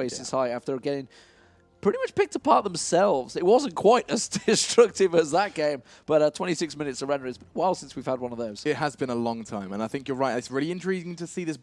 Aces High after getting pretty much picked apart themselves. It wasn't quite as destructive as that game, but 26 minutes of render. It's been a while since we've had one of those. It has been a long time, and I think you're right. It's really intriguing to see this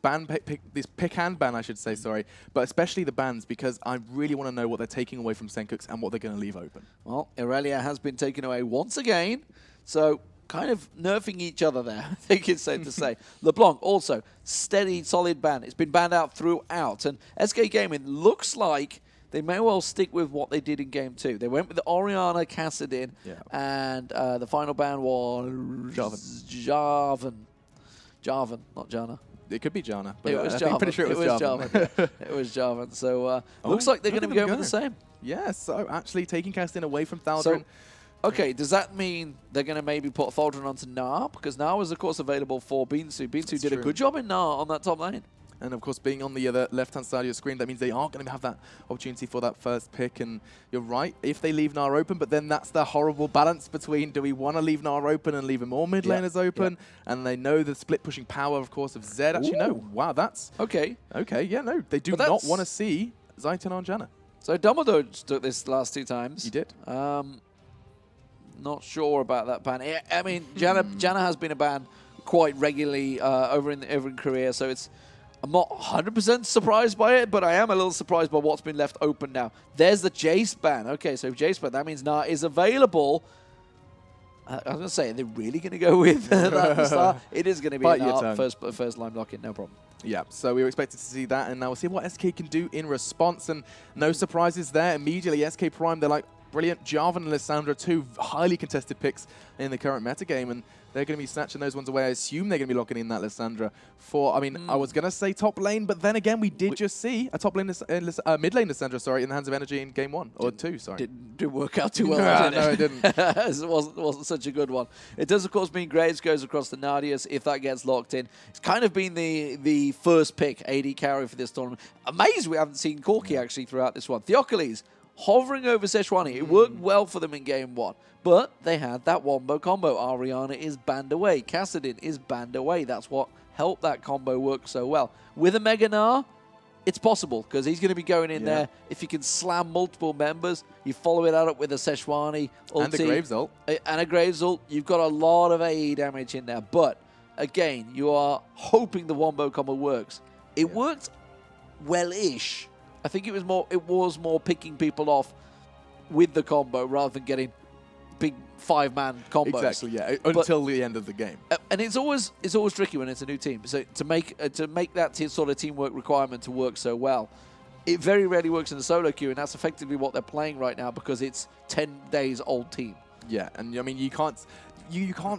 this pick and ban, I should say, sorry, but especially the bans, because I really want to know what they're taking away from Senkux and what they're going to leave open. Well, Irelia has been taken away once again, so kind of nerfing each other there, I think it's safe to say. LeBlanc also, steady, solid ban. It's been banned out throughout, and SK Gaming looks like they may well stick with what they did in Game 2. They went with the Orianna, Kassadin, and the final ban was Jarvan, not Jana. It could be Jana, but it was I'm pretty sure it was Jarvan. It was Jarvan. So looks like they're going to be going with the same. Yeah, so actually taking Kassadin away from Thaldron. Okay, does that mean they're going to maybe put Thaldron onto Gnar? Because Gnar was, of course, available for Beansu. Beansu did a good job in Gnar on that top lane. And, of course, being on the other left-hand side of your screen, that means they are going to have that opportunity for that first pick. And you're right, if they leave Gnar open, but then that's the horrible balance between, do we want to leave Gnar open and leave more mid laners open? And they know the split-pushing power, of course, of Zed. Actually, no. Wow, that's... Okay. Okay, yeah, no. They do not want to see Zaytan on Janna. So Dumbledore took this last 2 times. He did. Not sure about that ban. I mean, Janna has been a ban quite regularly over in Korea, so it's... I'm not 100% surprised by it, but I am a little surprised by what's been left open now. There's the Jace ban. Okay, so Jace ban, that means Gnar is available. I was going to say, are they really going to go with that start? It is going to be a Gnar first line block in, no problem. Yeah, so we were expected to see that, and now we'll see what SK can do in response, and no surprises there. Immediately, SK Prime, they're like, brilliant. Jarvan and Lissandra, 2 highly contested picks in the current metagame, and they're going to be snatching those ones away. I assume they're going to be locking in that Lissandra for, I mean, I was going to say top lane, but then again, we did just see a top lane, mid lane Lissandra, sorry, in the hands of Energy in game 1, or 2, sorry. Didn't work out too well, did it? No, it didn't. It wasn't such a good one. It does, of course, mean Graves goes across the Nadius if that gets locked in. It's kind of been the first pick AD carry for this tournament. Amazed we haven't seen Corki actually throughout this one. Theocles hovering over Sejuani. It worked well for them in game 1. But they had that wombo combo. Ariana is banned away. Kassadin is banned away. That's what helped that combo work so well. With a Mega Gnar, it's possible because he's going to be going in there. If you can slam multiple members, you follow it up with a Sejuani ulti. And a Graves ult. And a Graves ult. You've got a lot of AE damage in there. But, again, you are hoping the wombo combo works. It worked well-ish. I think it was more picking people off with the combo rather than getting big 5-man combos. Exactly, yeah, until the end of the game. And it's always tricky when it's a new team. So to make that sort of teamwork requirement to work so well, it very rarely works in the solo queue, and that's effectively what they're playing right now because it's 10 days old team. Yeah, and I mean you can't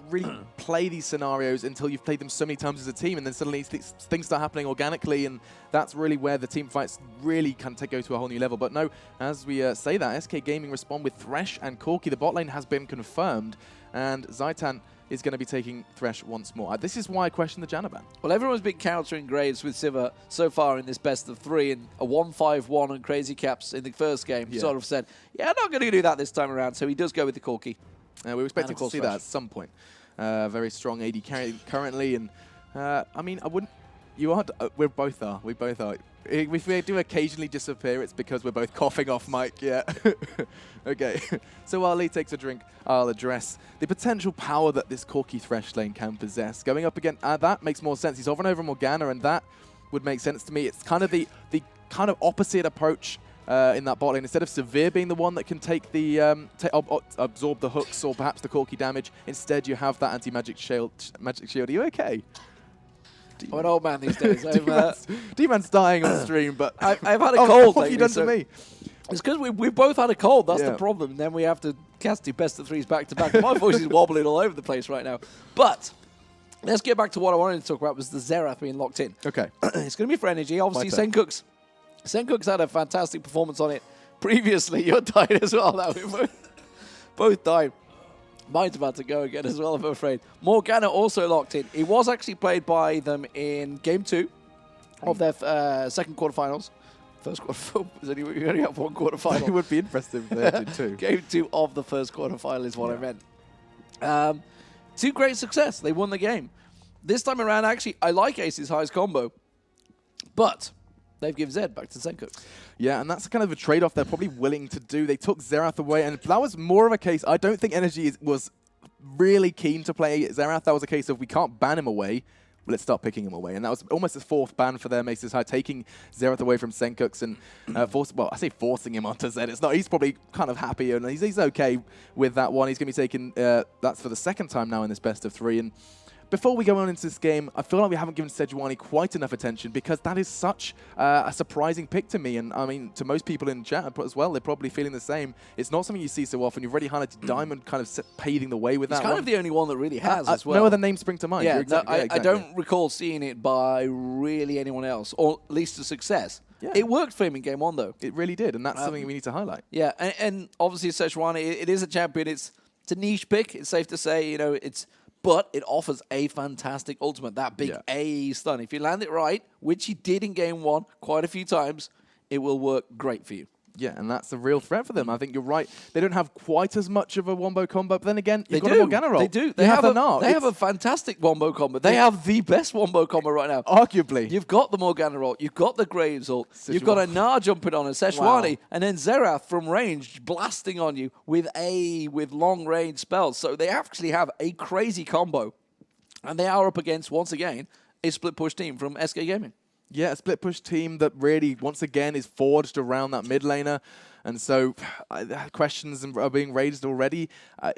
really play these scenarios until you've played them so many times as a team, and then suddenly things start happening organically, and that's really where the team fights really can go to a whole new level. But no, as we say that, SK Gaming respond with Thresh and Corki. The bot lane has been confirmed, and Zaytan is going to be taking Thresh once more. This is why I question the Janna ban. Well, everyone's been countering Graves with Sivir so far in this best of 3, and a 1-5-1 on Crazy Caps in the first game sort of said, yeah, I'm not going to do that this time around, so he does go with the Corki. We were expecting to see that at some point. Very strong AD carry currently, and I mean, I wouldn't. You are. We both are. We both are. If we do occasionally disappear, it's because we're both coughing off mic. Yeah. Okay. So while Lee takes a drink, I'll address the potential power that this Corki Thresh lane can possess. Going up against that makes more sense. He's hovering over Morgana, and that would make sense to me. It's kind of the kind of opposite approach. In that bot lane, instead of Severe being the one that can take the absorb the hooks or perhaps the Corki damage, instead you have that anti-magic shield. Are you okay? I'm an old man these days. D-Man's dying on stream, but I've had a cold. What have you done to me? It's because we've both had a cold. That's the problem. And then we have to cast 2 best of 3s back to back. My voice is wobbling all over the place right now. But let's get back to what I wanted to talk about was the Xerath being locked in. Okay. It's going to be for energy. Obviously, Senkux had a fantastic performance on it previously. You died as well. Now we both died. Mine's about to go again as well, I'm afraid. Morgana also locked in. He was actually played by them in Game 2 of their second quarterfinals. First quarterfinal. We only have 1 quarterfinal. It would be impressive if they did too. Game 2 of the first quarterfinal is what I meant. To great success. They won the game. This time around, actually, I like Aces High's combo. But they've given Zed back to Senkux. Yeah, and that's kind of a trade-off they're probably willing to do. They took Xerath away, and that was more of a case. I don't think Energy was really keen to play Xerath. That was a case of we can't ban him away. Let's start picking him away. And that was almost a fourth ban for them, Aces High, taking Xerath away from Senkux and I say forcing him onto Zed. It's not. He's probably kind of happy and he's okay with that one. He's going to be taking, that's for the second time now in this best of 3. And before we go on into this game, I feel like we haven't given Sejuani quite enough attention because that is such a surprising pick to me. And I mean, to most people in chat as well, they're probably feeling the same. It's not something you see so often. You've already highlighted Diamond kind of paving the way with that. It's kind of the only one that really has as well. No other names spring to mind. Yeah, exactly, I don't recall seeing it by really anyone else, or at least a success. Yeah. It worked for him in game 1, though. It really did, and that's something we need to highlight. Yeah, and obviously Sejuani, it is a champion. It's a niche pick. It's safe to say, but it offers a fantastic ultimate, that big AE stun. If you land it right, which he did in game 1 quite a few times, it will work great for you. Yeah, and that's a real threat for them. I think you're right. They don't have quite as much of a wombo combo, but then again, you've got a Morgana roll. They do. They have a fantastic wombo combo. They have the best wombo combo right now. Arguably. You've got the Morgana roll. You've got the Graves ult. You've got a Gnar jumping on a Sejuani, and then Xerath from range blasting on you with long range spells. So they actually have a crazy combo. And they are up against, once again, a split push team from SK Gaming. Yeah, a split push team that really, once again, is forged around that mid laner. And so questions are being raised already.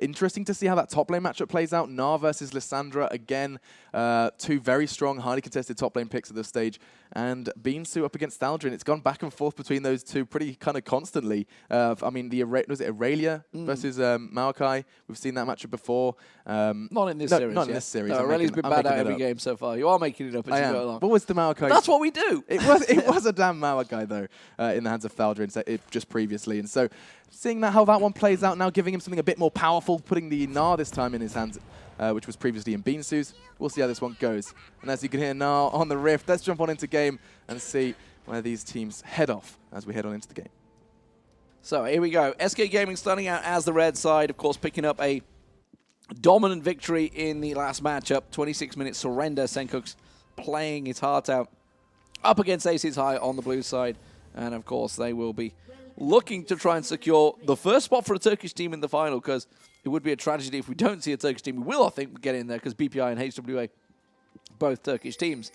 Interesting to see how that top lane matchup plays out. Gnar versus Lissandra. Again, 2 very strong, highly contested top lane picks at this stage. And Beansu up against Thaldrin. It's gone back and forth between those two pretty kind of constantly. I mean, was it Aurelia versus Maokai? We've seen that matchup before. Not in this series. Not in this series. No, Aurelia's been bad out every game so far. You are making it up as you go along. What was the Maokai? That's what we do. It was a damn Maokai, though, in the hands of Thaldrin just previously. And so seeing how that one plays out now, giving him something a bit more powerful, putting the Gnar this time in his hands, which was previously in Beansu's. We'll see how this one goes. And as you can hear now on the Rift, let's jump on into game and see where these teams head off as we head on into the game. So here we go. SK Gaming starting out as the red side, of course, picking up a dominant victory in the last matchup. 26-minute surrender. Senkux playing his heart out up against Aces High on the blue side. And, of course, they will be looking to try and secure the first spot for a Turkish team in the final, because it would be a tragedy if we don't see a Turkish team. We will, I think, get in there because BPI and HWA, both Turkish teams.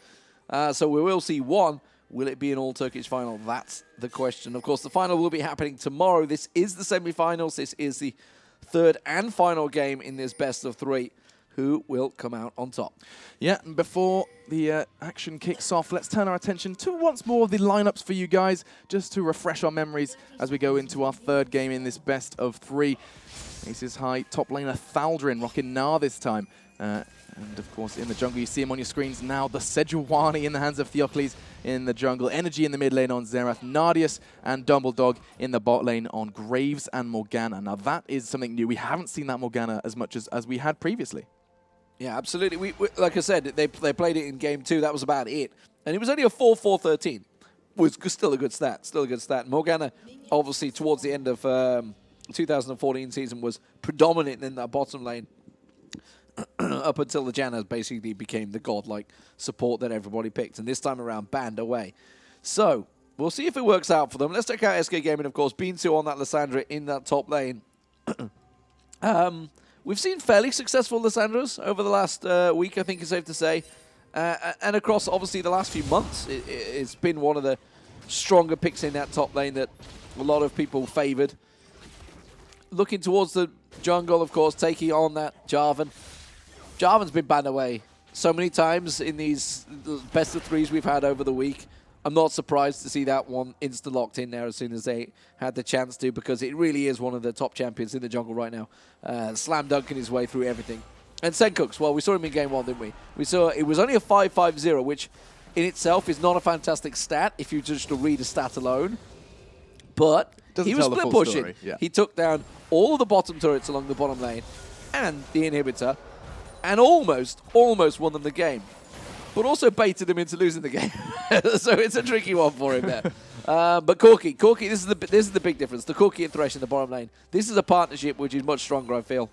So we will see one. Will it be an all-Turkish final? That's the question. Of course, the final will be happening tomorrow. This is the semi-finals. This is the third and final game in this best of 3. Who will come out on top? Yeah, and before the action kicks off, let's turn our attention to once more the lineups for you guys, just to refresh our memories as we go into our third game in this best of 3. Aces High top laner Thaldrin rocking Gnar this time. And of course, in the jungle, you see him on your screens now. The Sejuani in the hands of Theocles in the jungle. Energy in the mid lane on Xerath. Nardius and Dumbledog in the bot lane on Graves and Morgana. Now, that is something new. We haven't seen that Morgana as much as we had previously. Yeah, absolutely. We like I said, they played it in game 2. That was about it. And it was only a 4-4-13. Was still a good stat. Still a good stat. Morgana, obviously, towards the end of 2014 season, was predominant in that bottom lane up until the Jannas basically became the godlike support that everybody picked. And this time around, banned away. So, we'll see if it works out for them. Let's check out SK Gaming, of course. Beansu on that Lissandra in that top lane. We've seen fairly successful Lissandras over the last week, I think it's safe to say. And across, obviously, the last few months, it's been one of the stronger picks in that top lane that a lot of people favoured. Looking towards the jungle, of course, taking on that Jarvan. Jarvan's been banned away so many times in these best of 3s we've had over the week. I'm not surprised to see that one insta-locked in there as soon as they had the chance to, because it really is one of the top champions in the jungle right now. Slam dunking his way through everything. And Senkux, well, we saw him in game 1, didn't we? We saw it was only a 5-5-0, which in itself is not a fantastic stat if you just read a stat alone. But he was split pushing. Yeah. He took down all of the bottom turrets along the bottom lane and the inhibitor, and almost won them the game. But also baited them into losing the game. So it's a tricky one for him there. But Corki, this is the big difference. The Corki and Thresh in the bottom lane. This is a partnership which is much stronger, I feel,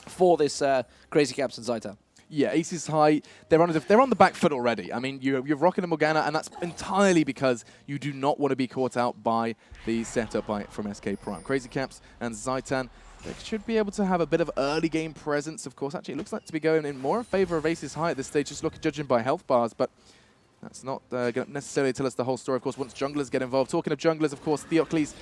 for this Crazy Caps and Zaitan. Yeah, Aces High, they're on the back foot already. I mean, you're rocking a Morgana, and that's entirely because you do not want to be caught out by the setup from SK Prime. Crazy Caps and Zaitan, they should be able to have a bit of early game presence, of course. Actually, it looks like to be going in more in favor of Aces High at this stage, just judging by health bars, but that's not going to necessarily tell us the whole story, of course, once junglers get involved. Talking of junglers, of course, Theocles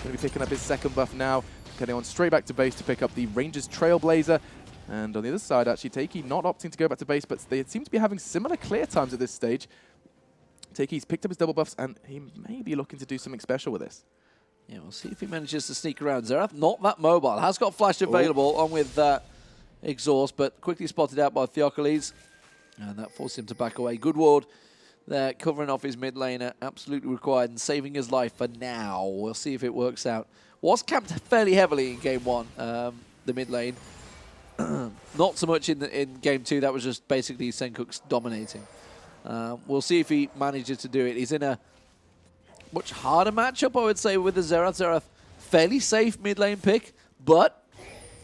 going to be picking up his second buff now, getting on straight back to base to pick up the Rangers Trailblazer. And on the other side, actually, Takey not opting to go back to base, but they seem to be having similar clear times at this stage. Takey's picked up his double buffs, and he may be looking to do something special with this. Yeah, we'll see if he manages to sneak around. Xerath, not that mobile. Has got flash available on with exhaust, but quickly spotted out by Theocles. And that forced him to back away. Good ward there, covering off his mid laner. Absolutely required and saving his life for now. We'll see if it works out. Was camped fairly heavily in game one, the mid lane. Not so much in game two. That was just basically Senkuk's dominating. We'll see if he manages to do it. He's in a much harder matchup, I would say, with the Xerath. Xerath, fairly safe mid lane pick, but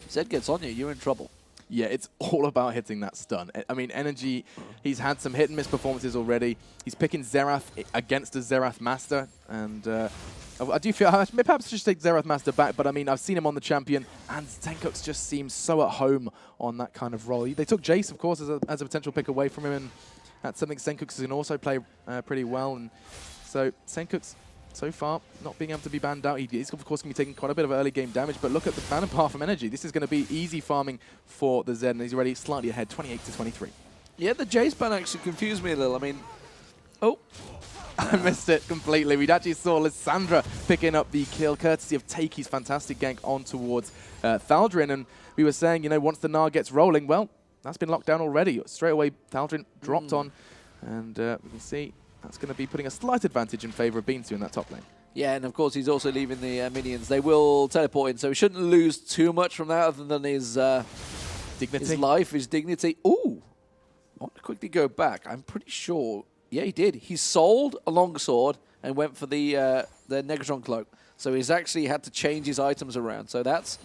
if Zed gets on you, you're in trouble. Yeah, it's all about hitting that stun. I mean, Energy, he's had some hit and miss performances already. He's picking Xerath against a Xerath Master, and I do feel perhaps just take Xerath Master back, but I mean, I've seen him on the champion, and Senkuk's just seems so at home on that kind of role. They took Jace, of course, as a potential pick away from him, and that's something Senkuk's can also play pretty well. And so Senkuk's so far not being able to be banned out. He's of course going to be taking quite a bit of early game damage, but look at the ban apart from Energy. This is going to be easy farming for the Zed, and he's already slightly ahead, 28 to 23. Yeah, the Jace ban actually confused me a little. I mean, I missed it completely. We'd actually saw Lissandra picking up the kill, courtesy of Takey's fantastic gank on towards Thaldrin, and we were saying, you know, once the Gnar gets rolling, well, that's been locked down already. Straight away, Thaldrin dropped on, and we can see that's going to be putting a slight advantage in favor of Beansu in that top lane. Yeah, and of course he's also leaving the minions. They will teleport in, so he shouldn't lose too much from that other than his dignity, his life, his dignity. Ooh, I want to quickly go back. I'm pretty sure, yeah, he did. He sold a longsword and went for the Negatron cloak. So he's actually had to change his items around. So that's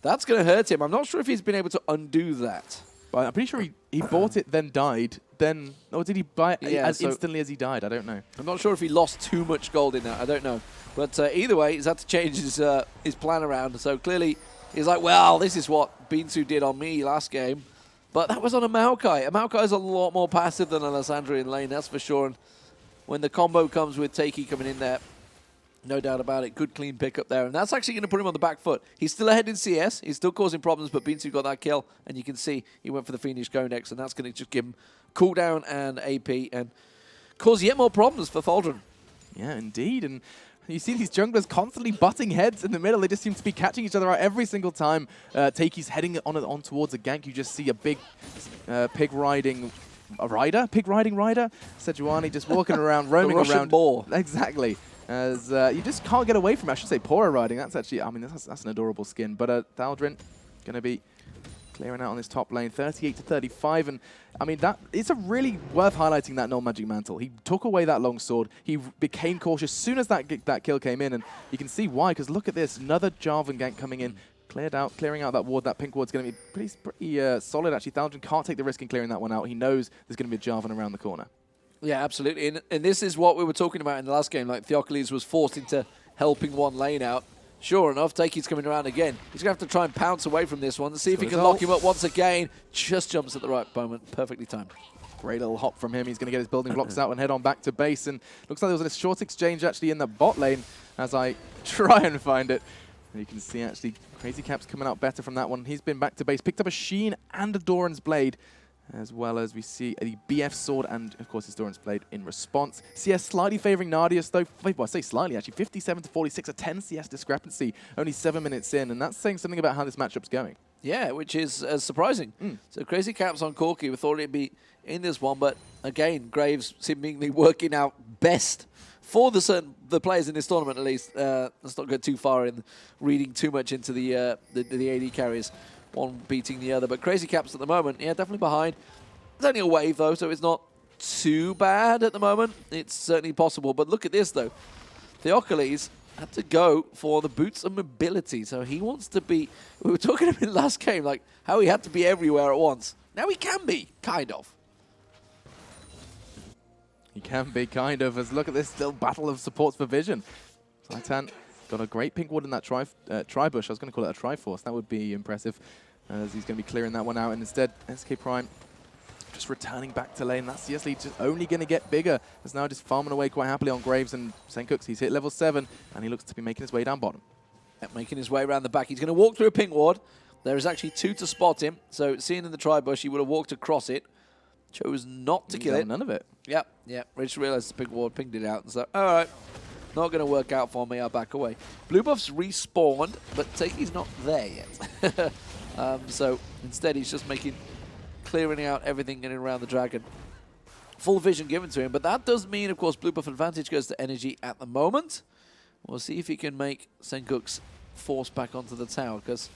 going to hurt him. I'm not sure if he's been able to undo that. But I'm pretty sure he bought it, then died, then... Or did he buy it as instantly as he died? I don't know. I'm not sure if he lost too much gold in that. I don't know. But either way, he's had to change his plan around. So clearly, he's like, well, this is what Beansu did on me last game. But that was on a Maokai. A Maokai is a lot more passive than a Lissandra in lane, that's for sure. And when the combo comes with Takey coming in there, no doubt about it. Good clean pick up there. And that's actually going to put him on the back foot. He's still ahead in CS. He's still causing problems, but Beansu got that kill. And you can see he went for the Fiendish Go next. And that's going to just give him cooldown and AP and cause yet more problems for Thaldrin. Yeah, indeed. And you see these junglers constantly butting heads in the middle. They just seem to be catching each other out every single time. Takey's heading on towards a gank. You just see a big pig-riding rider? Pig-riding rider? Sejuani just walking around, roaming around. Boar. Exactly. As you just can't get away from it. I should say Pora riding. That's actually, I mean, that's an adorable skin. But Thaldrin going to be clearing out on this top lane, 38 to 35. And I mean, it's a really worth highlighting that null magic mantle. He took away that long sword. He became cautious as soon as that kill came in. And you can see why, because look at this. Another Jarvan gank coming in. Clearing out that ward. That pink ward's going to be pretty solid, actually. Thaldrin can't take the risk in clearing that one out. He knows there's going to be a Jarvan around the corner. Yeah, absolutely. And this is what we were talking about in the last game. Like, Theocles was forced into helping one lane out. Sure enough, Takey's coming around again. He's going to have to try and pounce away from this one and see if he can lock him up once again. Just jumps at the right moment. Perfectly timed. Great little hop from him. He's going to get his building blocks out and head on back to base. And looks like there was a short exchange actually in the bot lane as I try and find it. And you can see actually Crazy Cap's coming out better from that one. He's been back to base, picked up a Sheen and a Doran's Blade, as well as we see a BF sword and, of course, his Doran's Blade in response. CS slightly favoring Nardius, though. Well, I say slightly, actually. 57 to 46, a 10 CS discrepancy, only 7 minutes in. And that's saying something about how this matchup's going. Yeah, which is surprising. So Crazy Caps on Corki. We thought it'd be in this one, but again, Graves seemingly working out best for the players in this tournament, at least. Let's not go too far in reading too much into the AD carries. One beating the other, but Crazy Caps at the moment, yeah, definitely behind. It's only a wave though, so it's not too bad at the moment. It's certainly possible, but look at this though. Theocles had to go for the boots of mobility, so he wants to be. We were talking about last game, like how he had to be everywhere at once. Now he can be, kind of. He can be, kind of, as look at this still battle of supports for vision. Zaitan got a great pink ward in that tri-bush. I was going to call it a Triforce. That would be impressive, as he's going to be clearing that one out. And instead, SK Prime just returning back to lane. That CS lead just only going to get bigger. As now just farming away quite happily on Graves and Senkux. He's hit level 7, and he looks to be making his way down bottom. Making his way around the back. He's going to walk through a pink ward. There is actually 2 to spot him. So seeing in the tri-bush, he would have walked across it. Chose not to kill it. None of it. Yep. Rich realized the pink ward, pinged it out, and so, all right, not going to work out for me. I'll back away. Blue buff's respawned, but Taki's not there yet. So instead, he's just clearing out everything in and around the dragon. Full vision given to him, but that does mean, of course, blue buff advantage goes to energy at the moment. We'll see if he can make Senkux force back onto the tower, because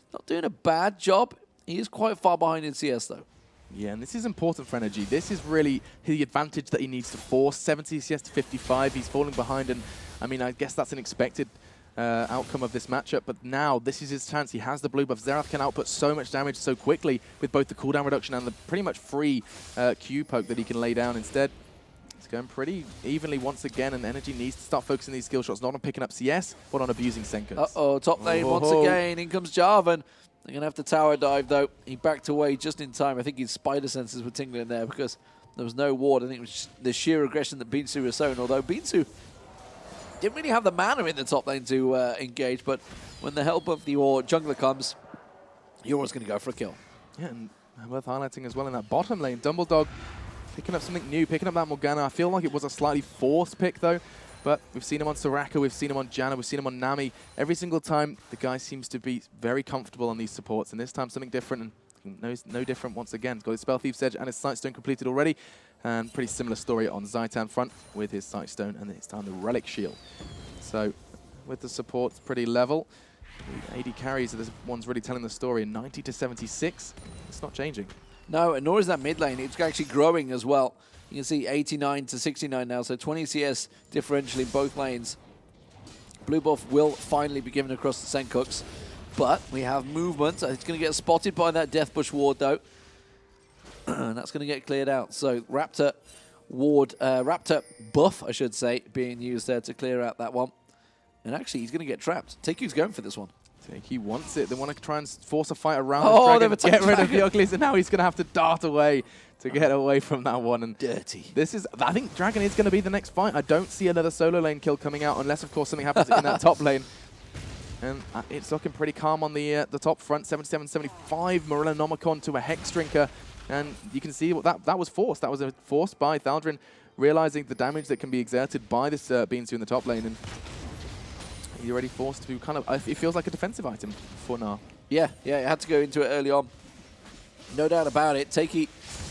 he's not doing a bad job. He is quite far behind in CS, though. Yeah, and this is important for energy. This is really the advantage that he needs to force. 70 CS to 55. He's falling behind, and I mean, I guess that's an expected outcome of this matchup. But now this is his chance. He has the blue buff. Xerath can output so much damage so quickly with both the cooldown reduction and the pretty much free Q poke that he can lay down. Instead, it's going pretty evenly once again, and energy needs to start focusing these skill shots, not on picking up CS, but on abusing Senkux. Uh-oh, top lane once again. In comes Jarvan. They're going to have to tower dive, though. He backed away just in time. I think his spider senses were tingling there because there was no ward. I think it was just the sheer aggression that Binsu was showing, although Binsu didn't really have the mana in the top lane to engage, but when the help of the jungler comes, you're always going to go for a kill. Yeah, and worth highlighting as well in that bottom lane, Dumbledog picking up something new, picking up that Morgana. I feel like it was a slightly forced pick, though. But we've seen him on Soraka, we've seen him on Janna, we've seen him on Nami. Every single time, the guy seems to be very comfortable on these supports, and this time something different, and no different once again. He's got his Spell Thief's Edge and his Sightstone completed already, and pretty similar story on Zaitan front with his Sightstone, and this time the Relic Shield. So, with the supports pretty level, the AD carries, this one's really telling the story. 90 to 76, it's not changing. No, and nor is that mid lane. It's actually growing as well. You can see 89 to 69 now, so 20 CS differential in both lanes. Blue buff will finally be given across the Senkux, but we have movement. It's going to get spotted by that Death Bush ward, though. And that's going to get cleared out. So Raptor ward, Raptor buff, I should say, being used there to clear out that one. And actually, he's going to get trapped. TQ's going for this one. He wants it. They want to try and force a fight around the dragon, get rid of Yoglis, and now he's going to have to dart away to get away from that one. And dirty. This is, I think Dragon is going to be the next fight. I don't see another solo lane kill coming out unless, of course, something happens in that top lane. And it's looking pretty calm on the top front. 77-75, Morellonomicon to a Hex Drinker. And you can see what that was forced. That was forced by Thaldrin, realizing the damage that can be exerted by this Binsu in the top lane. And he's already forced to kind of, it feels like a defensive item for now. Yeah, he had to go into it early on. No doubt about it. Takey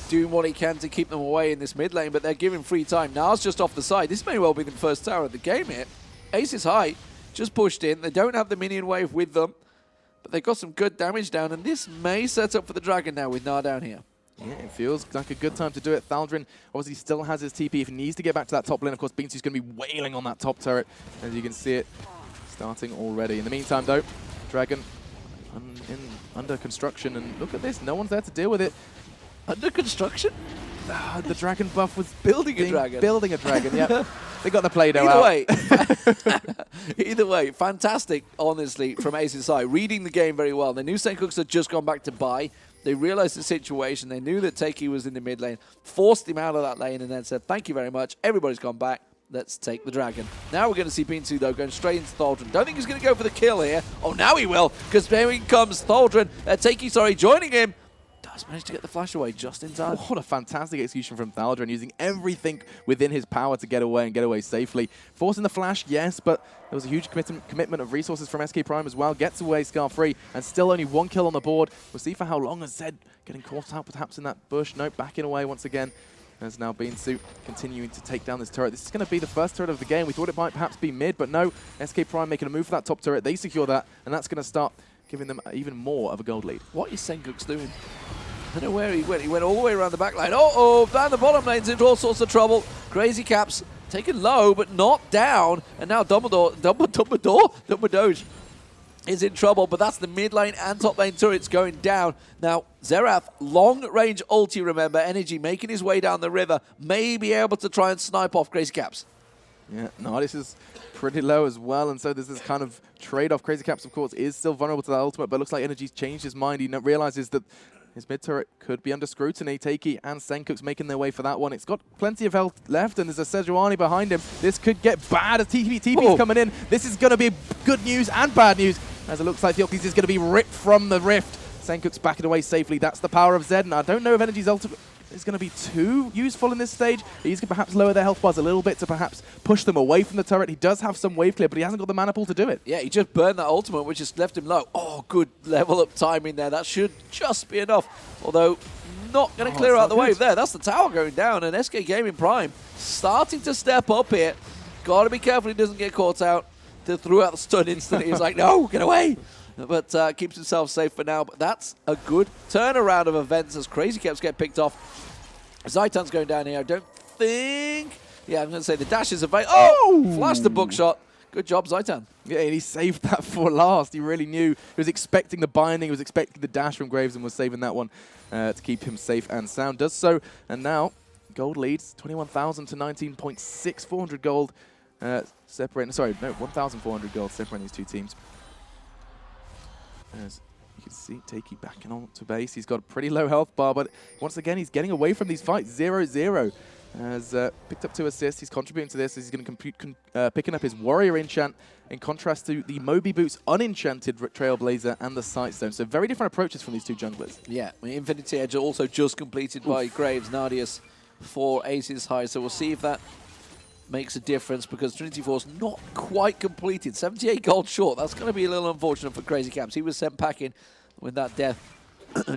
doing what he can to keep them away in this mid lane, but they're giving free time. Nars just off the side. This may well be the first tower of the game here. Ace is high, just pushed in. They don't have the minion wave with them, but they've got some good damage down, and this may set up for the Dragon now with Nar down here. Yeah, it feels like a good time to do it. Thaldrin obviously still has his TP. If he needs to get back to that top lane, of course, Binsu's going to be wailing on that top turret, as you can see it starting already. In the meantime, though, Dragon under construction, and look at this, no one's there to deal with it. Under construction? The Dragon buff was building a dragon. Building a dragon, yeah. They got the Play-Doh out. Either way, fantastic, honestly, from Ace's side. Reading the game very well. They knew Senkux had just gone back to buy. They realized the situation. They knew that Takey was in the mid lane, forced him out of that lane, and then said, thank you very much. Everybody's gone back. Let's take the Dragon. Now we're going to see Binsu, though, going straight into Thaldrin. Don't think he's going to go for the kill here. Oh, now he will, because here comes Thaldrin. Takey, joining him. Does manage to get the flash away just in time. What a fantastic execution from Thaldrin, using everything within his power to get away and get away safely. Forcing the flash, yes, but there was a huge commitment of resources from SK Prime as well. Gets away scar-free, and still only 1 kill on the board. We'll see for how long, as Zed getting caught out perhaps in that bush. Nope, backing away once again. There's now Binsu continuing to take down this turret. This is going to be the first turret of the game. We thought it might perhaps be mid, but no. SK Prime making a move for that top turret. They secure that, and that's going to start giving them even more of a gold lead. What is Senkux doing? I don't know where he went. He went all the way around the back line. Uh-oh, down the bottom lane's into all sorts of trouble. Crazy Caps taken low, but not down. And now Dumbledore is in trouble, but that's the mid lane and top lane turrets going down. Now, Xerath, long-range ulti, remember, Energy making his way down the river, may be able to try and snipe off Crazy Caps. Yeah, Nardis is pretty low as well, and so there's this kind of trade-off. Crazy Caps, of course, is still vulnerable to that ultimate, but looks like Energy's changed his mind. He realizes that his mid-turret could be under scrutiny. Takey and Senkuk's making their way for that one. It's got plenty of health left, and there's a Sejuani behind him. This could get bad as TP's coming in. This is going to be good news and bad news, as it looks like Theocles is going to be ripped from the rift. Senkuk's backing away safely. That's the power of Zed, and I don't know if Energy's ultimate is going to be too useful in this stage. He's going to perhaps lower their health bars a little bit to perhaps push them away from the turret. He does have some wave clear, but he hasn't got the mana pool to do it. Yeah, he just burned that ultimate, which just left him low. Oh, good level up timing there. That should just be enough. Although, not going to clear out the wave there. That's the tower going down, and SK Gaming Prime starting to step up here. Got to be careful he doesn't get caught out. They threw out the stun instantly. He was like, no, get away. But keeps himself safe for now. But that's a good turnaround of events as Crazy Caps get picked off. Zaitan's going down here. I don't think... Yeah, I'm going to say the dash is available. Oh! Flash the bookshot. Good job, Zaitan. Yeah, and he saved that for last. He really knew. He was expecting the binding. He was expecting the dash from Graves and was saving that one to keep him safe and sound. Does so. And now, gold leads 21,000 to 19.6. 400 gold separating... Sorry, no, 1,400 gold separating these two teams. As you can see, Takey backing on to base. He's got a pretty low health bar, but once again, he's getting away from these fights. 0-0. Has picked up 2 assists. He's contributing to this. He's going to picking up his Warrior enchant in contrast to the Moby Boots unenchanted Trailblazer and the Sightstone. So very different approaches from these two junglers. Yeah, Infinity Edge also just completed by Graves, Nardius for Aces High. So we'll see if that makes a difference because Trinity Force not quite completed. 78 gold short. That's going to be a little unfortunate for Crazy Caps. He was sent packing with that death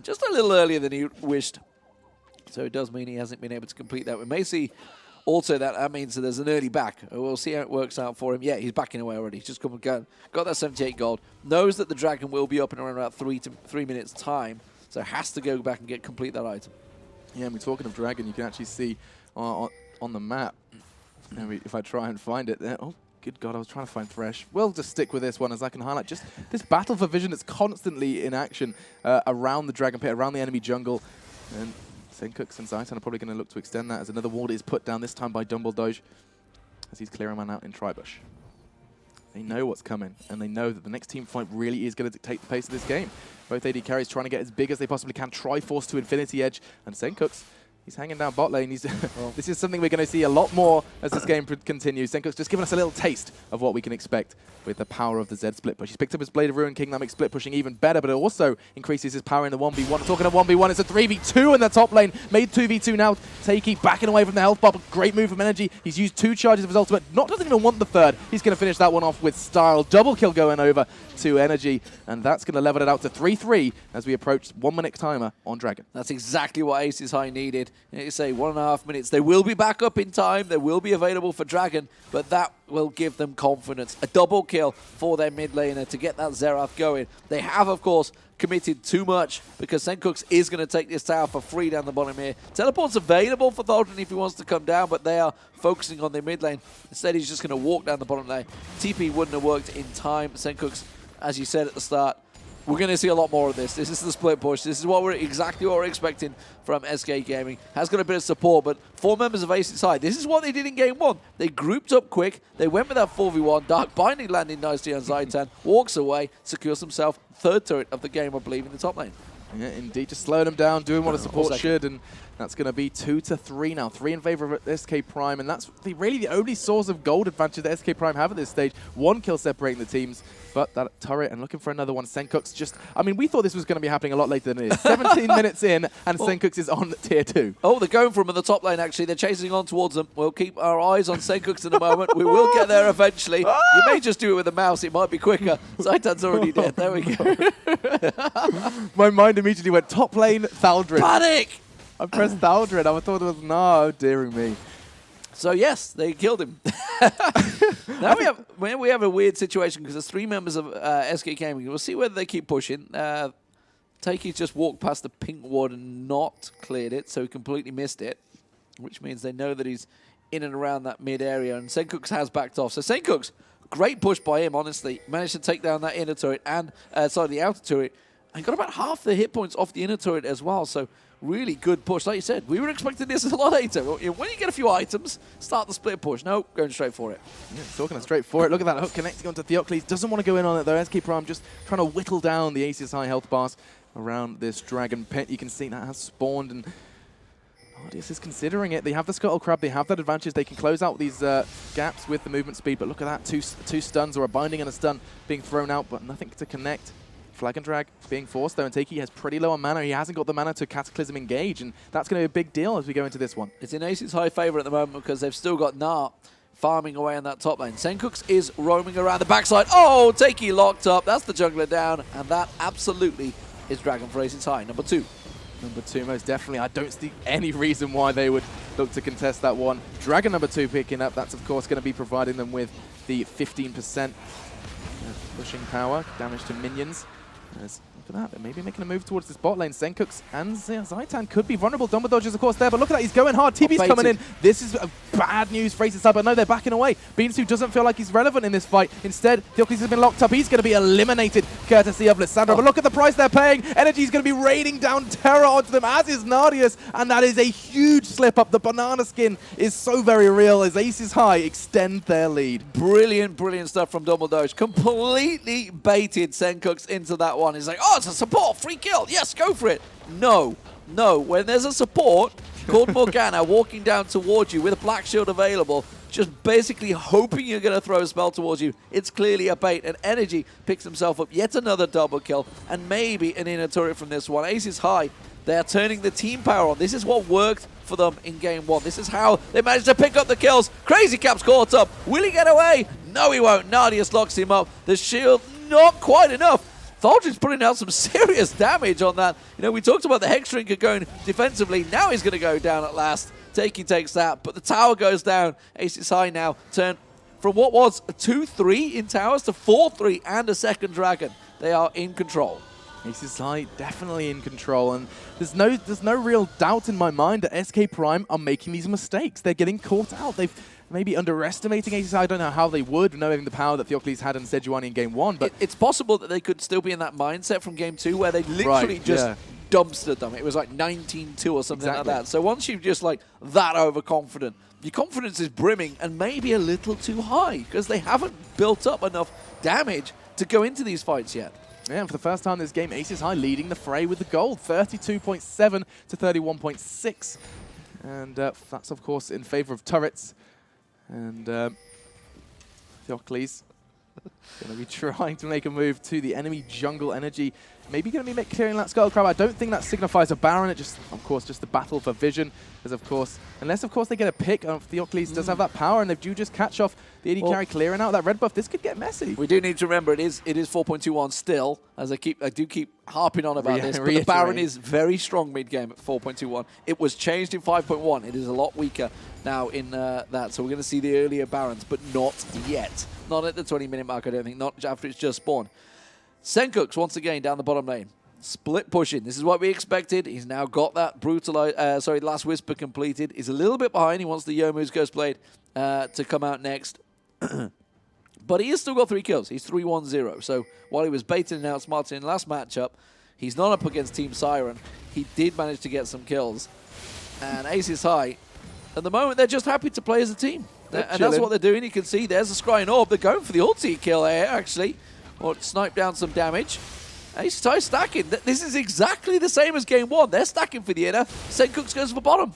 just a little earlier than he wished. So it does mean he hasn't been able to complete that. We may see also that means that there's an early back. We'll see how it works out for him. Yeah, he's backing away already. He's just come and gone. Got that 78 gold. Knows that the dragon will be up in around about 3 minutes time. So has to go back and complete that item. Yeah, and we're talking of dragon. You can actually see on the map. If I try and find it there. Oh, good God, I was trying to find Thresh. We'll just stick with this one as I can highlight just this battle for vision that's constantly in action around the Dragon Pit, around the enemy jungle. And Senkuk's and Zaitan are probably going to look to extend that as another ward is put down, this time by Dumbledore, as he's clearing one out in Tribush. They know what's coming, and they know that the next team fight really is going to dictate the pace of this game. Both AD carries trying to get as big as they possibly can, Triforce to Infinity Edge, and Senkuk's he's hanging down bot lane. He's this is something we're going to see a lot more as this game continues. Senkuk's just giving us a little taste of what we can expect with the power of the Zed split push. He's picked up his Blade of Ruin King. That makes split pushing even better, but it also increases his power in the 1v1. Talking of 1v1, it's a 3v2 in the top lane. Made 2v2 now. Takey backing away from the health bar, but great move from Energy. He's used 2 charges of his ultimate. Doesn't even want the third. He's going to finish that one off with style. Double kill going over to Energy, and that's going to level it out to 3-3 as we approach 1 minute timer on Dragon. That's exactly what Aces High needed. You say 1.5 minutes. They will be back up in time. They will be available for Dragon, but that will give them confidence. A double kill for their mid laner to get that Xerath going. They have, of course, committed too much because Senkuk's is going to take this tower for free down the bottom here. Teleport's available for Thaldrin if he wants to come down, but they are focusing on their mid lane. Instead, he's just going to walk down the bottom lane. TP wouldn't have worked in time. Senkuk's, as you said at the start, we're going to see a lot more of this. This is the split push. This is exactly what we're expecting from SK Gaming. Has got a bit of support, but 4 members of Aces High. This is what they did in game 1. They grouped up quick. They went with that 4v1. Dark Binding landing nicely on Zaitan. Walks away, secures himself. 3rd turret of the game, I believe, in the top lane. Yeah, indeed. Just slowing them down, doing what a support should, and that's going to be 2-3 now. 3 in favor of SK Prime, and that's really the only source of gold advantage that SK Prime have at this stage. 1 kill separating the teams, but that turret and looking for another one. Senkuk's just... I mean, we thought this was going to be happening a lot later than it is. 17 minutes in, and Senkuk's is on tier 2. Oh, they're going for him in the top lane, actually. They're chasing on towards them. We'll keep our eyes on Senkuk's in a moment. We will get there eventually. You may just do it with a mouse. It might be quicker. Zaitan's already dead. There we go. My mind immediately went top lane, Thaldrin. Panic! I pressed Thaldrin. I thought it was no, dearing me. So yes, they killed him. Now we have a weird situation because there's 3 members of SK Gaming. We'll see whether they keep pushing. Takey's just walked past the pink ward and not cleared it, so he completely missed it, which means they know that he's in and around that mid area, and Senkuk's has backed off. So Senkuk's Great push by him, honestly. Managed to take down that inner turret and, the outer turret. And got about half the hit points off the inner turret as well. So really good push. Like you said, we were expecting this a lot later. When you get a few items, start the split push. No, going straight for it. Yeah, talking straight for it. Look at that hook connecting onto Theocles. Doesn't want to go in on it though. SK Prime just trying to whittle down the Aces High health bars around this Dragon Pit. You can see that has spawned, and Nardius is considering it. They have the Scuttle Crab. They have that advantage. They can close out these gaps with the movement speed. But look at that. Two stuns, or a binding and a stun being thrown out, but nothing to connect. Flag and drag being forced though, and Takey has pretty low on mana. He hasn't got the mana to Cataclysm engage, and that's going to be a big deal as we go into this one. It's in Ace's high favour at the moment because they've still got Gnar farming away on that top lane. Sencooks is roaming around the backside. Oh, Takey locked up. That's the jungler down, and that absolutely is Dragon for Ace's high, number 2. Number 2, most definitely. I don't see any reason why they would look to contest that one. Dragon number 2 picking up. That's, of course, going to be providing them with the 15% pushing power, damage to minions. Look at that, they're maybe making a move towards this bot lane. Sencooks and Zaitan could be vulnerable. Dumble Dodge is, of course, there, but look at that, he's going hard. TB's coming in. This is bad news for Ace's side, but no, they're backing away. Beansu doesn't feel like he's relevant in this fight. Instead, Theocles has been locked up. He's going to be eliminated, courtesy of Lissandra. But look at the price they're paying. Energy is going to be raining down terror onto them, as is Nardius, and that is a huge slip up. The banana skin is so very real as Ace's High extend their lead. Brilliant, brilliant stuff from Dumble Dodge. Completely baited Sencooks into that one. He's like, oh, it's a support, free kill. Yes, go for it. No. When there's a support called Morgana walking down towards you with a black shield available, just basically hoping you're going to throw a spell towards you, it's clearly a bait. And Energy picks himself up yet another double kill and maybe an inner turret from this one. Ace's High, they're turning the team power on. This is what worked for them in game 1. This is how they managed to pick up the kills. Crazy Cap's caught up. Will he get away? No, he won't. Nardius locks him up. The shield, not quite enough. Thaldrin's putting out some serious damage on that. You know, we talked about the Hexdrinker going defensively. Now he's going to go down at last. Takey takes that, but the tower goes down. Ace's High now turn from what was a 2-3 in towers to 4-3 and a second dragon. They are in control. Ace's High definitely in control, and there's no real doubt in my mind that SK Prime are making these mistakes. They're getting caught out. They've maybe underestimating Ace's High. I don't know how they would, knowing the power that Theocles had in Sejuani in game 1. But it's possible that they could still be in that mindset from game 2 where they literally dumpstered them. It was like 19-2 or something like that. So once you're just like that overconfident, your confidence is brimming and maybe a little too high because they haven't built up enough damage to go into these fights yet. Yeah, and for the first time this game, Ace's High leading the fray with the gold, 32.7 to 31.6. And that's, of course, in favor of turrets. And Theocles going to be trying to make a move to the enemy jungle energy. Maybe going to be clearing that Scuttle Crab. I don't think that signifies a Baron. It just, of course, just the battle for vision. As of course, unless of course they get a pick. Theocles does have that power, and if you just catch off the AD carry clearing out that red buff, this could get messy. We do need to remember it is 4.21 still, as I do keep harping on about this. But the Baron is very strong mid game at 4.21. It was changed in 5.1. It is a lot weaker now in that. So we're going to see the earlier Barons, but not yet. Not at the 20-minute mark, I don't think. Not after it's just spawned. Sencooks once again down the bottom lane. Split pushing. This is what we expected. He's now got that Last Whisper completed. He's a little bit behind. He wants the Youmuu's Ghostblade to come out next. But he has still got 3 kills. He's 3-1-0. So while he was baiting and outsmarting in the last matchup, he's not up against Team Siren. He did manage to get some kills. And Ace's High, at the moment, they're just happy to play as a team. And that's what they're doing. You can see there's a Scrying Orb. They're going for the ulti kill here, actually. Or snipe down some damage. Ace's High stacking. This is exactly the same as game 1. They're stacking for the inner. Sencooks goes for bottom.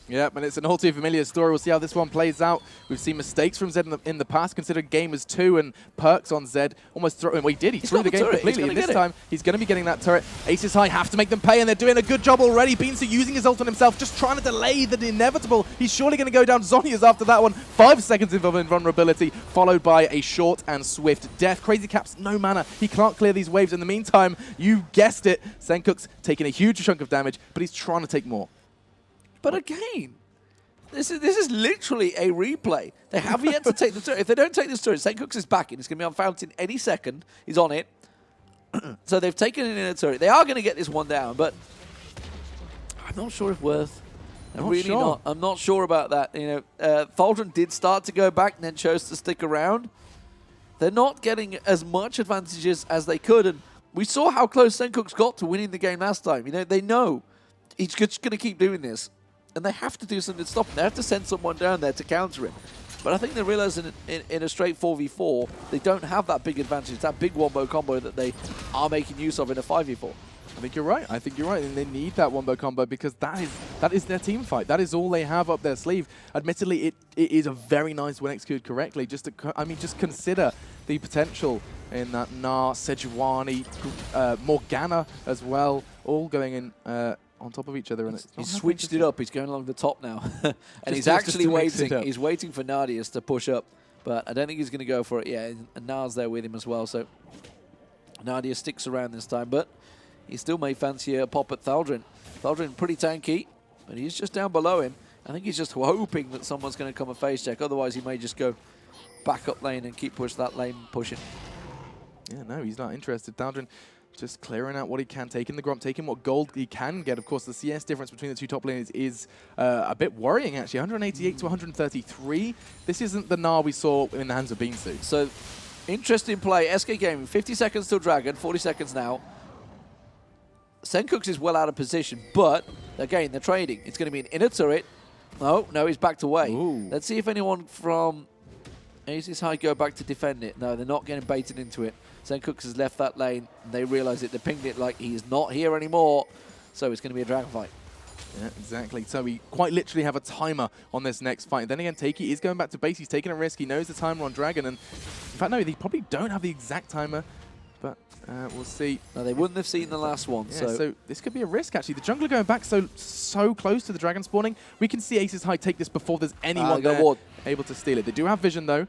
Yep, and it's an all too familiar story. We'll see how this one plays out. We've seen mistakes from Zed in the past, considering gamers 2 and perks on Zed. Almost threw. Well, he did. He threw the game completely. And this time, he's going to be getting that turret. Ace's High have to make them pay, and they're doing a good job already. Beansu using his ult on himself, just trying to delay the inevitable. He's surely going to go down. Zhonya's after that one. 5 seconds of invulnerability, followed by a short and swift death. Crazy Cap's no mana. He can't clear these waves. In the meantime, you guessed it, Sencooks taking a huge chunk of damage, but he's trying to take more. But again, this is literally a replay. They have yet to take the turret. If they don't take this turret, Sencooks is back in. It's going to be on Fountain any second. He's on it. So they've taken it in a turret. They are going to get this one down, but I'm not sure if worth. I'm really not. I'm not sure about that. You know, Thaldrin did start to go back and then chose to stick around. they're not getting as much advantages as they could. And we saw how close Senkuk's got to winning the game last time. You know, they know he's just going to keep doing this. And they have to do something to stop him. They have to send someone down there to counter him. But I think they realize in a straight 4v4, they don't have that big advantage, that big wombo combo that they are making use of in a 5v4. I think you're right. I think you're right. And they need that wombo combo because that is their team fight. That is all they have up their sleeve. Admittedly, it is a very nice when executed correctly. Just consider the potential in that Gnar, Sejuani, Morgana as well, all going in on top of each other. And he's switched it up. He's going along the top now. And he's actually waiting. He's waiting for Nadius to push up. But I don't think he's going to go for it. Yeah, and Nar's there with him as well. So Nadia sticks around this time. But he still may fancy a pop at Thaldrin. Thaldrin pretty tanky, but he's just down below him. I think he's just hoping that someone's going to come a face check. Otherwise, he may just go back up lane and keep that lane pushing. Yeah, no, he's not interested. Thaldrin just clearing out what he can, taking the Gromp, taking what gold he can get. Of course, the CS difference between the two top lanes is a bit worrying, actually. 188 to 133. This isn't the Gnar we saw in the hands of Beansu. So, interesting play. SK Gaming, 50 seconds till Dragon, 40 seconds now. Senkuk's is well out of position, but again, they're trading. It's going to be an inner turret. No, he's backed away. Ooh. Let's see if anyone from Aces High go back to defend it. No, they're not getting baited into it. Senkuk's has left that lane, and they realize it. They pinged it like he's not here anymore, so it's going to be a dragon fight. Yeah, exactly. So we quite literally have a timer on this next fight. And then again, Takey is going back to base. He's taking a risk. He knows the timer on Dragon. And in fact, no, they probably don't have the exact timer, but we'll see. No, they wouldn't have seen the last one. Yeah, so this could be a risk, actually. The jungler going back so close to the Dragon spawning. We can see Aces High take this before there's anyone there able to steal it. They do have vision, though.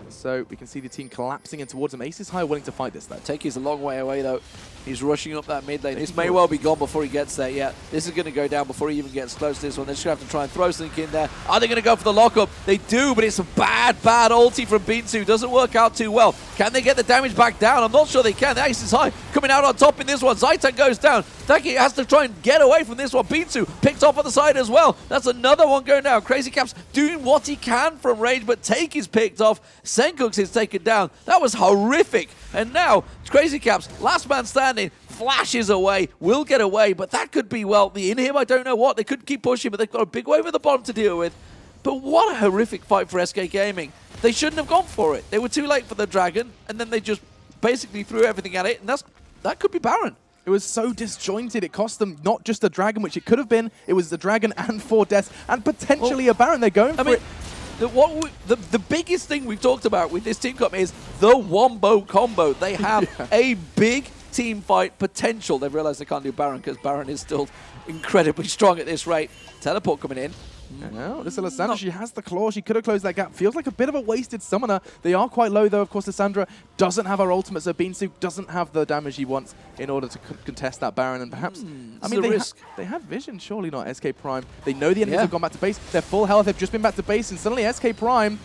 So we can see the team collapsing in towards him. Aces High are willing to fight this, though. Takey's a long way away, though. He's rushing up that mid lane. This may well be gone before he gets there. Yeah, this is going to go down before he even gets close to this one. They're just going to have to try and throw something in there. Are they going to go for the lockup? They do, but it's a bad ulti from Beansu. Doesn't work out too well. Can they get the damage back down? I'm not sure they can. The Aces High coming out on top in this one. Zaitan goes down. Takey has to try and get away from this one. Beansu picked off on the side as well. That's another one going down. Crazy Cap's doing what he can from range, but Takey's picked off. Senkuk's is taken down. That was horrific. And now, Crazy Cap's last man standing, flashes away, will get away, but that could be, well, the in-him, I don't know what. They could keep pushing, but they've got a big wave at the bottom to deal with. But what a horrific fight for SK Gaming. They shouldn't have gone for it. They were too late for the Dragon, and then they just basically threw everything at it, and that could be Baron. It was so disjointed. It cost them not just a Dragon, which it could have been. It was the Dragon and 4 deaths, and potentially a Baron. They're going for it. The biggest thing we've talked about with this team comp is the wombo combo. They have a big team fight potential. They've realized they can't do Baron because Baron is still incredibly strong at this rate. Teleport coming in. No, this is Lissandra. She has the claw. She could have closed that gap. Feels like a bit of a wasted summoner. They are quite low, though. Of course, Lissandra doesn't have her ultimate, so Beansu doesn't have the damage he wants in order to contest that Baron. And perhaps, I mean, they have vision, surely not SK Prime. They know the enemies have gone back to base. They're full health. They've just been back to base, and suddenly SK Prime,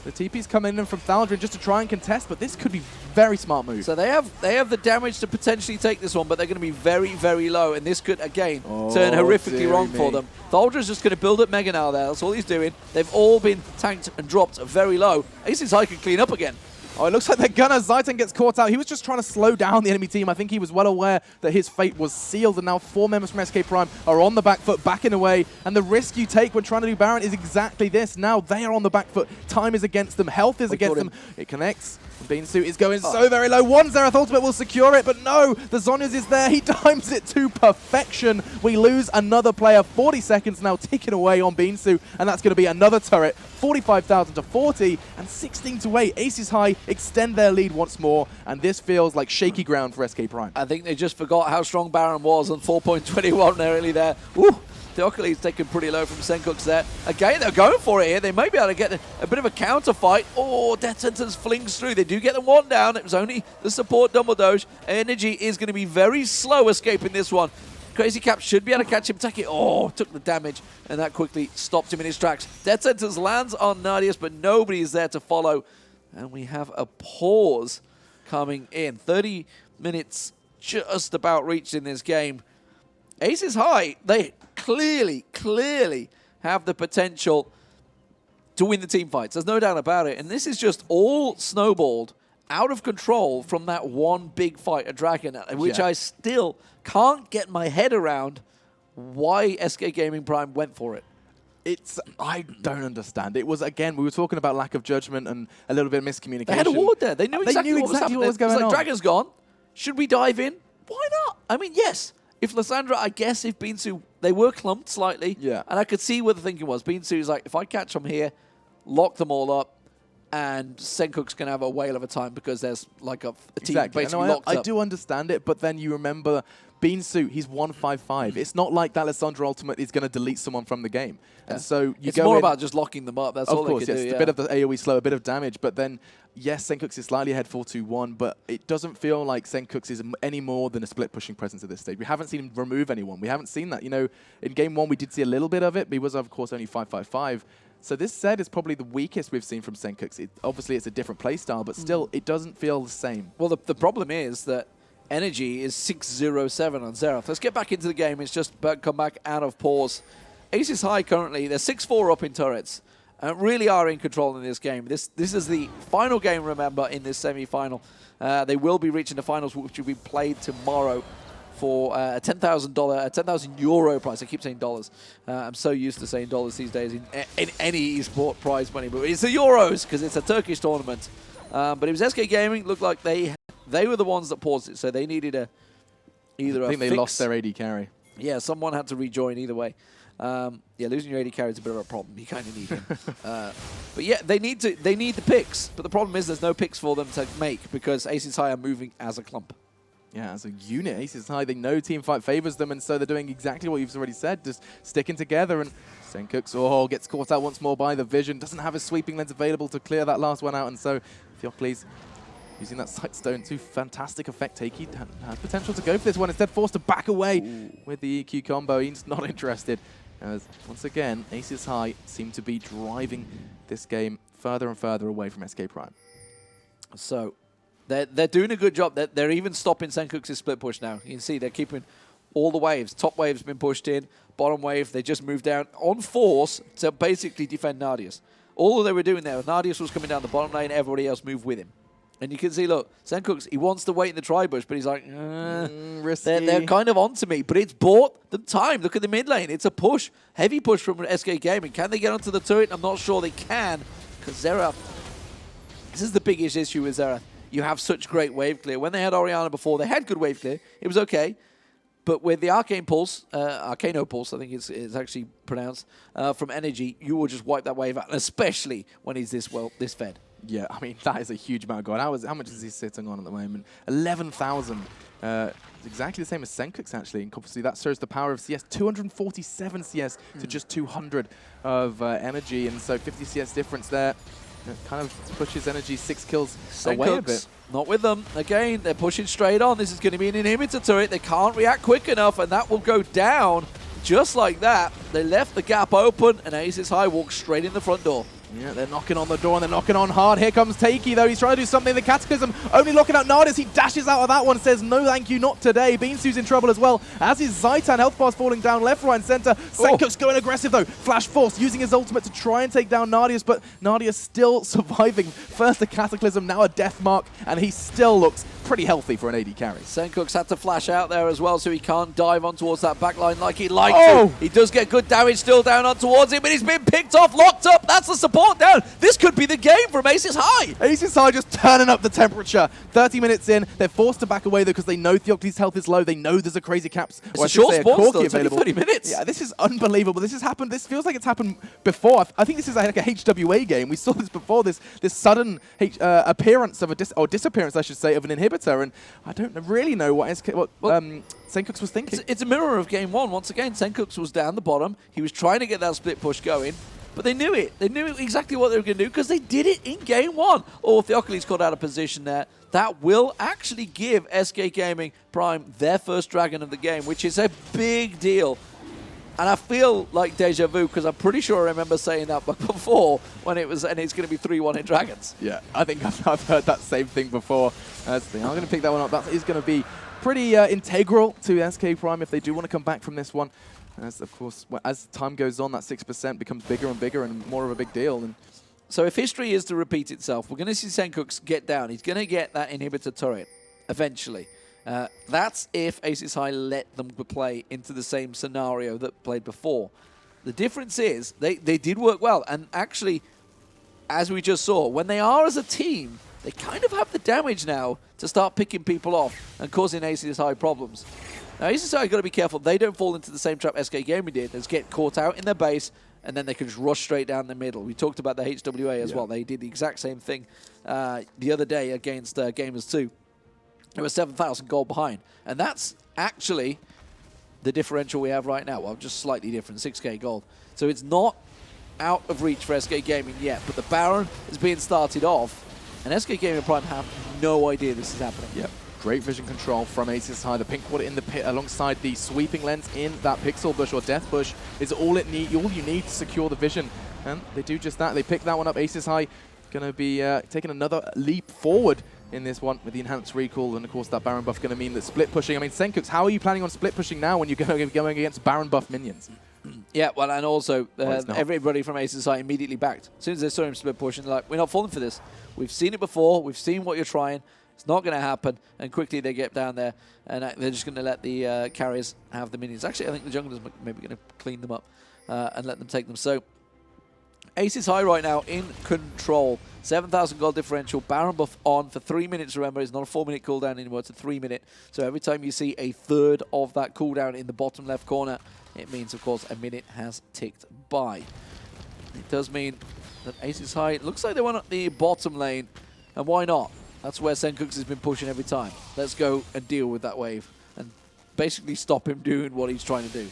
the TP's coming in from Thaldrin just to try and contest, but this could be very smart move. So they have the damage to potentially take this one, but they're going to be very low, and this could, again, turn horrifically wrong for them. Thaldrin's just going to build up Mega now there. That's all he's doing. They've all been tanked and dropped very low. Aces High can clean up again. Oh, it looks like they're gonna. Zaitan gets caught out. He was just trying to slow down the enemy team. I think he was well aware that his fate was sealed, and now 4 members from SK Prime are on the back foot, backing away. And the risk you take when trying to do Baron is exactly this. Now they are on the back foot. Time is against them. Health is against them. It connects. Beansu is going so very low. One Xerath ultimate will secure it, but no, the Zhonya's is there. He times it to perfection. We lose another player. 40 seconds now ticking away on Beansu, and that's going to be another turret. 45,000 to 40 and 16 to 8. Aces High extend their lead once more, and this feels like shaky ground for SK Prime. I think they just forgot how strong Baron was on 4.21 early there. Ooh. Theocles taken pretty low from Senkuk's there. Again, they're going for it here. They may be able to get a bit of a counter fight. Oh, Death Sentence flings through. They do get them one down. It was only the support double doge. Energy is going to be very slow escaping this one. Crazy Cap should be able to catch him. Take it. Oh, took the damage, and that quickly stopped him in his tracks. Death Sentence lands on Nadius, but nobody is there to follow. And we have a pause coming in. 30 minutes just about reached in this game. Aces High, they clearly have the potential to win the team fights. There's no doubt about it. And this is just all snowballed out of control from that one big fight at Dragon, which I still can't get my head around why SK Gaming Prime went for it. I don't understand. It was, again, we were talking about lack of judgment and a little bit of miscommunication. They had a ward there. They knew exactly what was happening. What was going on. Dragon's gone. Should we dive in? Why not? I mean, yes. If Lissandra, I guess if Binsu, they were clumped slightly. Yeah. And I could see what the thinking was. Binsu's like, if I catch them here, lock them all up, and Senkook's going to have a whale of a time because there's like a team basically locked up. I do understand it, but then you remember Beansuit, he's 155. It's not like that Lissandra ultimate is going to delete someone from the game. Yeah. And so it's more about just locking them up. That's all they can do. Of course, yes. A bit of the AoE slow, a bit of damage, but then, yes, Senkook's is slightly ahead 4-2-1, but it doesn't feel like Senkook's is any more than a split-pushing presence at this stage. We haven't seen him remove anyone. We haven't seen that. You know, in Game 1, we did see a little bit of it, but he was, of course, only 5-5-5. So this set is probably the weakest we've seen from Senkook's. Obviously, it's a different playstyle, but still, it doesn't feel the same. Well, the problem is that Energy is 6-0-7 on Xerath. Let's get back into the game. It's just come back out of pause. Aces High currently, they're 6-4 up in turrets. Really are in control in this game. This is the final game, remember, in this semi-final. They will be reaching the finals, which will be played tomorrow for a €10,000 euro prize. I keep saying dollars. I'm so used to saying dollars these days in any esport prize money, but it's the euros because it's a Turkish tournament. But it was SK Gaming. Looked like they were the ones that paused it, so they needed I think they lost their AD carry. Yeah, someone had to rejoin either way. Yeah, losing your AD carry is a bit of a problem. You kind of need him. But yeah, they need the picks. But the problem is there's no picks for them to make because Aces High are moving as a clump. Yeah, as a unit, Aces High, they know teamfight favors them, and so they're doing exactly what you've already said, just sticking together. And Senkook's gets caught out once more by the vision, doesn't have his sweeping lens available to clear that last one out, and so Theocles using that Sightstone to fantastic effect. Takey had potential to go for this one, instead forced to back away with the EQ combo. He's not interested. As once again, Aces High seem to be driving this game further and further away from SK Prime. So they're doing a good job. They're even stopping Senkook's split push now. You can see they're keeping all the waves. Top wave's been pushed in. Bottom wave, they just moved down on force to basically defend Nardius. All they were doing there, Nardius was coming down the bottom lane, everybody else moved with him. And you can see, look, Senkook's, he wants to wait in the tri-bush, but he's like, risky. They're kind of onto me. But it's bought them time. Look at the mid lane. It's a push, heavy push from SK Gaming. Can they get onto the turret? I'm not sure they can, because Xerath, this is the biggest issue with Xerath. You have such great wave clear. When they had Orianna before, they had good wave clear. It was okay. But with the Arcane Pulse, Arcano Pulse, I think it's actually pronounced, from Energy, you will just wipe that wave out, especially when he's this fed. Yeah, I mean, that is a huge amount of gold. How much is he sitting on at the moment? 11,000. It's exactly the same as Senkook's, actually. And obviously, that shows the power of CS. 247 CS to just 200 of energy. And so 50 CS difference there. It kind of pushes Energy 6 kills away a bit. Not with them. Again, they're pushing straight on. This is going to be an inhibitor turret. They can't react quick enough, and that will go down just like that. They left the gap open, and Aces High walks straight in the front door. Yeah, they're knocking on the door, and they're knocking on hard. Here comes Takey, though. He's trying to do something in the Cataclysm. Only locking out Nardis. He dashes out of that one, says, no, thank you, not today. Beansu's in trouble as well, as is Zaitan. Health bar's falling down left, right, and center. Senkook's going aggressive, though. Flash Force using his ultimate to try and take down Nardius, but Nardius still surviving. First a Cataclysm, now a Death Mark, and he still looks pretty healthy for an AD carry. Senkook's had to flash out there as well, so he can't dive on towards that backline like he'd like to. He does get good damage still down on towards him, but he's been picked off, locked up. That's the support down. This could be the game from Aces High. Aces High just turning up the temperature. 30 minutes in, they're forced to back away though because they know Theocles' health is low. They know there's a crazy caps. It's a short spawn still, 30 minutes. Yeah, this is unbelievable. This has happened. This feels like it's happened before. I think this is like a HWA game. We saw this before. This sudden appearance of disappearance, I should say, of an inhibitor, and I don't really know what Senkook's was thinking. It's a mirror of game one. Once again, Senkook's was down the bottom. He was trying to get that split push going, but they knew it. They knew exactly what they were going to do because they did it in game one. Theocles got out of position there. That will actually give SK Gaming Prime their first dragon of the game, which is a big deal. And I feel like deja vu because I'm pretty sure I remember saying that before when it was, and it's going to be 3-1 in dragons. Yeah, I think I've heard that same thing before. I'm going to pick that one up. That is going to be pretty integral to SK Prime if they do want to come back from this one. As of course, as time goes on, that 6% becomes bigger and bigger and more of a big deal. And So if history is to repeat itself, we're going to see Senkooks get down. He's going to get that inhibitor turret eventually. That's if Aces High let them play into the same scenario that played before. The difference is they did work well. And actually, as we just saw, when they are as a team, they kind of have the damage now to start picking people off and causing Aces High problems. Now, Aces High got to be careful. They don't fall into the same trap SK Gaming did. They just get caught out in their base, and then they can just rush straight down the middle. We talked about the HWA as well. They did the exact same thing the other day against Gamers 2. They were 7,000 gold behind. And that's actually the differential we have right now. Well, just slightly different, 6k gold. So it's not out of reach for SK Gaming yet, but the Baron is being started off, and SK Gaming Prime have no idea this is happening. Yep. Great vision control from Aces High. The pink water in the pit alongside the sweeping lens in that pixel bush or death bush is all you need to secure the vision. And they do just that. They pick that one up. Aces High going to be taking another leap forward in this one with the enhanced recall. And of course that Baron buff going to mean that split pushing. I mean, Senkooks, how are you planning on split pushing now when you're going against Baron buff minions? Yeah, well, and also everybody from Aces High immediately backed. As soon as they saw him split pushing, they're like, we're not falling for this. We've seen it before. We've seen what you're trying. It's not going to happen. And quickly they get down there, and they're just going to let the carriers have the minions. Actually, I think the junglers maybe going to clean them up and let them take them. So Aces High right now in control. 7,000 gold differential. Baron buff on for 3 minutes. Remember, it's not a 4-minute cooldown anymore. It's a 3-minute. So every time you see a third of that cooldown in the bottom left corner, it means, of course, a minute has ticked by. It does mean that Aces High looks like they went up the bottom lane. And why not? That's where Senkooks has been pushing every time. Let's go and deal with that wave and basically stop him doing what he's trying to do.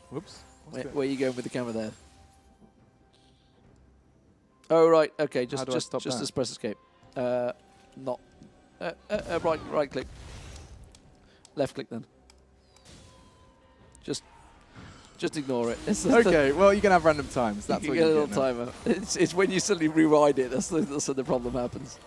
Whoops. Where are you going with the camera there? Oh, right. Okay, just press escape. Right click. Left click then. Just ignore it. Okay, well, you can have random times. That's what you get a little timer. It's when you suddenly rewind it. That's when the problem happens.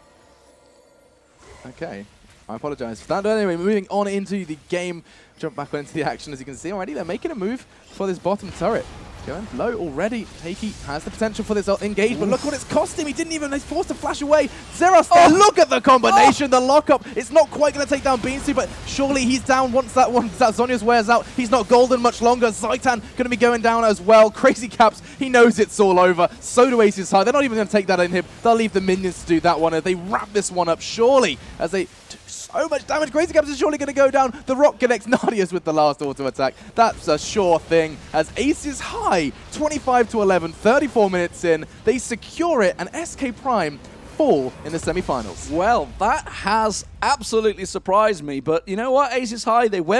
Okay. I apologize for that. But anyway, moving on into the game. Jump back into the action. As you can see already, they're making a move for this bottom turret. Going low already. Takey has the potential for this engagement. Look what it's cost him. He didn't even, he's forced to flash away. Zeros there. Look at the combination, the lockup. It's not quite going to take down Beansu, but surely he's down once that Zhonya's wears out. He's not golden much longer. Zaitan going to be going down as well. Crazy Caps, he knows it's all over. So do Aces High. They're not even going to take that inhib. They'll leave the minions to do that one. They wrap this one up, surely, as they do so much damage. Crazy Caps is surely going to go down. The Rock connects Nadia's with the last auto attack. That's a sure thing, as Aces High, 25-11, 34 minutes in, they secure it, and SK Prime fall in the semi-finals. Well, that has absolutely surprised me, but you know what, Aces High, they went